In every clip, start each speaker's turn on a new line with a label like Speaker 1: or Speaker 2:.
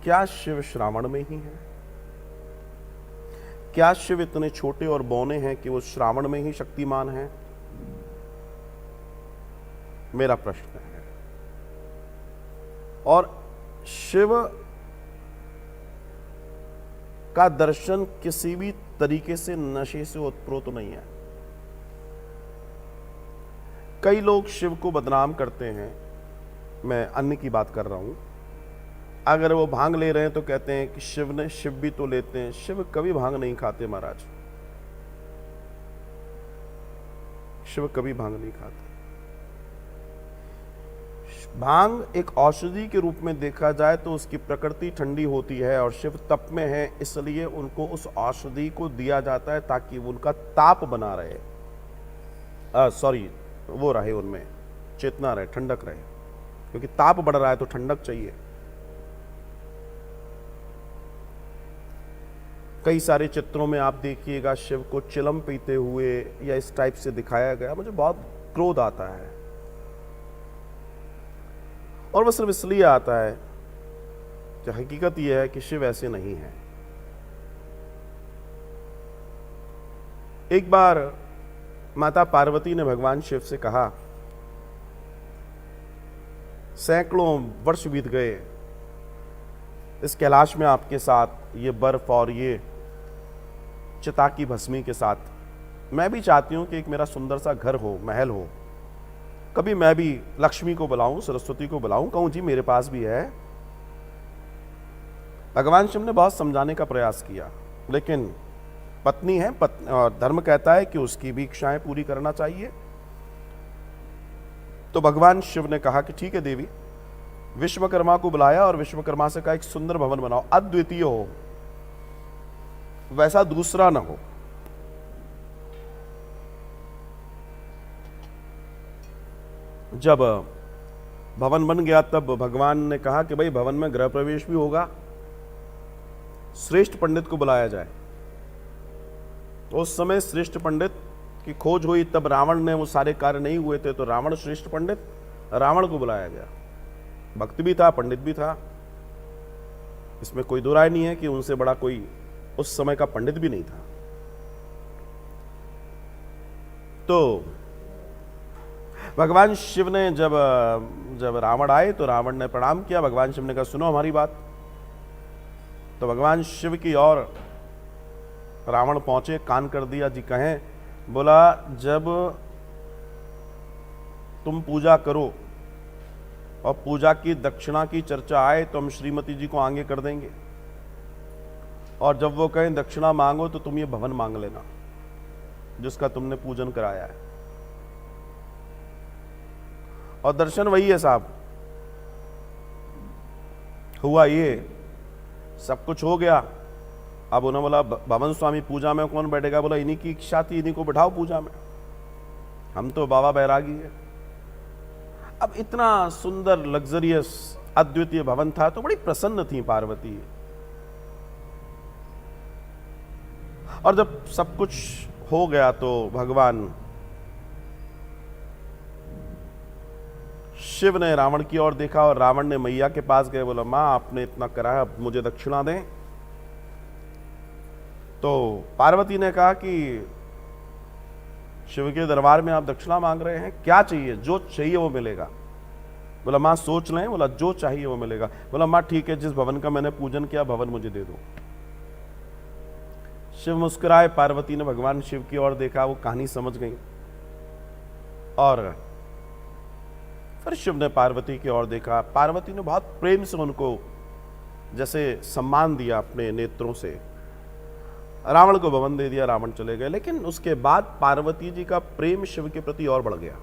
Speaker 1: क्या शिव श्रावण में ही है? क्या शिव इतने छोटे और बौने हैं कि वो श्रावण में ही शक्तिमान हैं? मेरा प्रश्न है। और शिव का दर्शन किसी भी तरीके से नशे से उत्प्रोत नहीं है। कई लोग शिव को बदनाम करते हैं, मैं अन्य की बात कर रहा हूं। अगर वो भांग ले रहे हैं तो कहते हैं कि शिव भी तो लेते हैं। शिव कभी भांग नहीं खाते महाराज, शिव कभी भांग नहीं खाते। भांग एक औषधि के रूप में देखा जाए तो उसकी प्रकृति ठंडी होती है और शिव तप में है, इसलिए उनको उस औषधि को दिया जाता है ताकि उनका ताप बना रहे, वो रहे, उनमें चेतना रहे, ठंडक रहे, क्योंकि ताप बढ़ रहा है तो ठंडक चाहिए। कई सारे चित्रों में आप देखिएगा शिव को चिलम पीते हुए या इस टाइप से दिखाया गया, मुझे बहुत क्रोध आता है। और वह सिर्फ इसलिए आता है कि हकीकत यह है कि शिव ऐसे नहीं है। एक बार माता पार्वती ने भगवान शिव से कहा, सैकड़ों वर्ष बीत गए इस कैलाश में आपके साथ, ये बर्फ और ये चिता की भस्मी के साथ। मैं भी चाहती हूं कि एक मेरा सुंदर सा घर हो, महल हो। कभी मैं भी लक्ष्मी को बुलाऊं, सरस्वती को बुलाऊं, कहूं जी मेरे पास भी है। भगवान शिव ने बहुत समझाने का प्रयास किया, लेकिन पत्नी है, और धर्म कहता है कि उसकी भी इच्छाएं पूरी करना चाहिए। तो भगवान शिव ने कहा कि ठीक है देवी। विश्वकर्मा को बुलाया और विश्वकर्मा से कहा एक सुंदर भवन बनाओ, अद्वितीय हो, वैसा दूसरा ना हो। जब भवन बन गया तब भगवान ने कहा कि भाई भवन में गृह प्रवेश भी होगा, श्रेष्ठ पंडित को बुलाया जाए। तो उस समय श्रेष्ठ पंडित की खोज हुई, तब रावण ने वो सारे कार्य नहीं हुए थे, तो रावण श्रेष्ठ पंडित, रावण को बुलाया गया। भक्त भी था, पंडित भी था, इसमें कोई दो राय नहीं है कि उनसे बड़ा कोई उस समय का पंडित भी नहीं था। तो भगवान शिव ने जब रावण आए तो रावण ने प्रणाम किया। भगवान शिव ने कहा सुनो हमारी बात। तो भगवान शिव की ओर रावण पहुंचे, कान कर दिया। जी कहें। बोला जब तुम पूजा करो और पूजा की दक्षिणा की चर्चा आए तो हम श्रीमती जी को आगे कर देंगे, और जब वो कहें दक्षिणा मांगो तो तुम ये भवन मांग लेना जिसका तुमने पूजन कराया है। और दर्शन वही है साहब। हुआ ये, सब कुछ हो गया। अब उन्होंने बोला भवन स्वामी पूजा में कौन बैठेगा? बोला इन्हीं की इच्छा थी, इन्हीं को बिठाओ पूजा में, हम तो बाबा बैरागी है। अब इतना सुंदर लग्जरियस अद्वितीय भवन था तो बड़ी प्रसन्न थी पार्वती। और जब सब कुछ हो गया तो भगवान शिव ने रावण की ओर देखा और रावण ने मैया के पास गए। बोला मां आपने इतना करा है, अब मुझे दक्षिणा दें। तो पार्वती ने कहा कि शिव के दरबार में आप दक्षिणा मांग रहे हैं, क्या चाहिए? जो चाहिए वो मिलेगा। बोला मां सोच लें। बोला जो चाहिए वो मिलेगा। बोला मां ठीक है, जिस भवन का मैंने पूजन किया भवन मुझे दे दो। शिव मुस्कुराए। पार्वती ने भगवान शिव की ओर देखा, वो कहानी समझ गई। और फिर शिव ने पार्वती की ओर देखा। पार्वती ने बहुत प्रेम से उनको जैसे सम्मान दिया अपने नेत्रों से। रावण को भवन दे दिया, रावण चले गए। लेकिन उसके बाद पार्वती जी का प्रेम शिव के प्रति और बढ़ गया।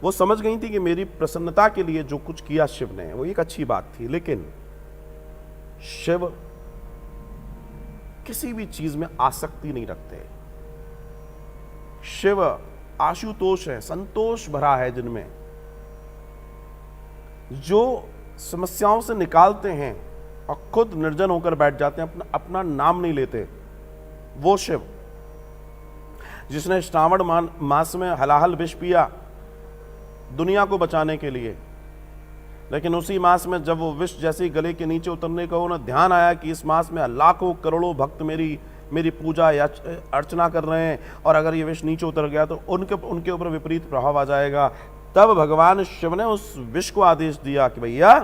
Speaker 1: वो समझ गई थी कि मेरी प्रसन्नता के लिए जो कुछ किया शिव ने वो एक अच्छी बात थी, लेकिन शिव किसी भी चीज में आसक्ति नहीं रखते। शिव आशुतोष है, संतोष भरा है, जिनमें जो समस्याओं से निकालते हैं और खुद निर्जन होकर बैठ जाते हैं, अपना नाम नहीं लेते। वो शिव जिसने श्रावण मास में हलाहल विष पिया दुनिया को बचाने के लिए, लेकिन उसी मास में जब वो विष जैसे ही गले के नीचे उतरने का उन्हें ध्यान आया कि इस मास में लाखों करोड़ों भक्त मेरी पूजा या अर्चना कर रहे हैं, और अगर ये विष नीचे उतर गया तो उनके ऊपर विपरीत प्रभाव आ जाएगा, तब भगवान शिव ने उस विष को आदेश दिया कि भैया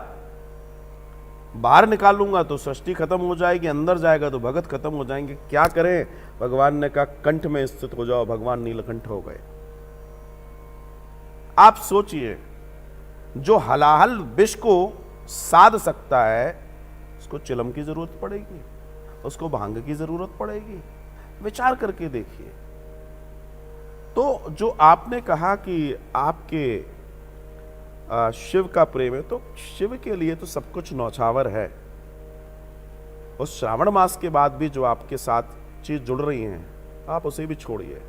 Speaker 1: बाहर निकालूंगा तो सृष्टि खत्म हो जाएगी, अंदर जाएगा तो भगत खत्म हो जाएंगे, क्या करें। भगवान ने कहा कंठ में स्थित हो जाओ। भगवान नीलकंठ हो गए। आप सोचिए, जो हलाहल विष को साध सकता है उसको चिलम की जरूरत पड़ेगी, उसको भांग की जरूरत पड़ेगी। विचार करके देखिए। तो जो आपने कहा कि आपके शिव का प्रेम है, तो शिव के लिए तो सब कुछ नौछावर है। उस श्रावण मास के बाद भी जो आपके साथ चीज जुड़ रही हैं, आप उसे भी छोड़िए।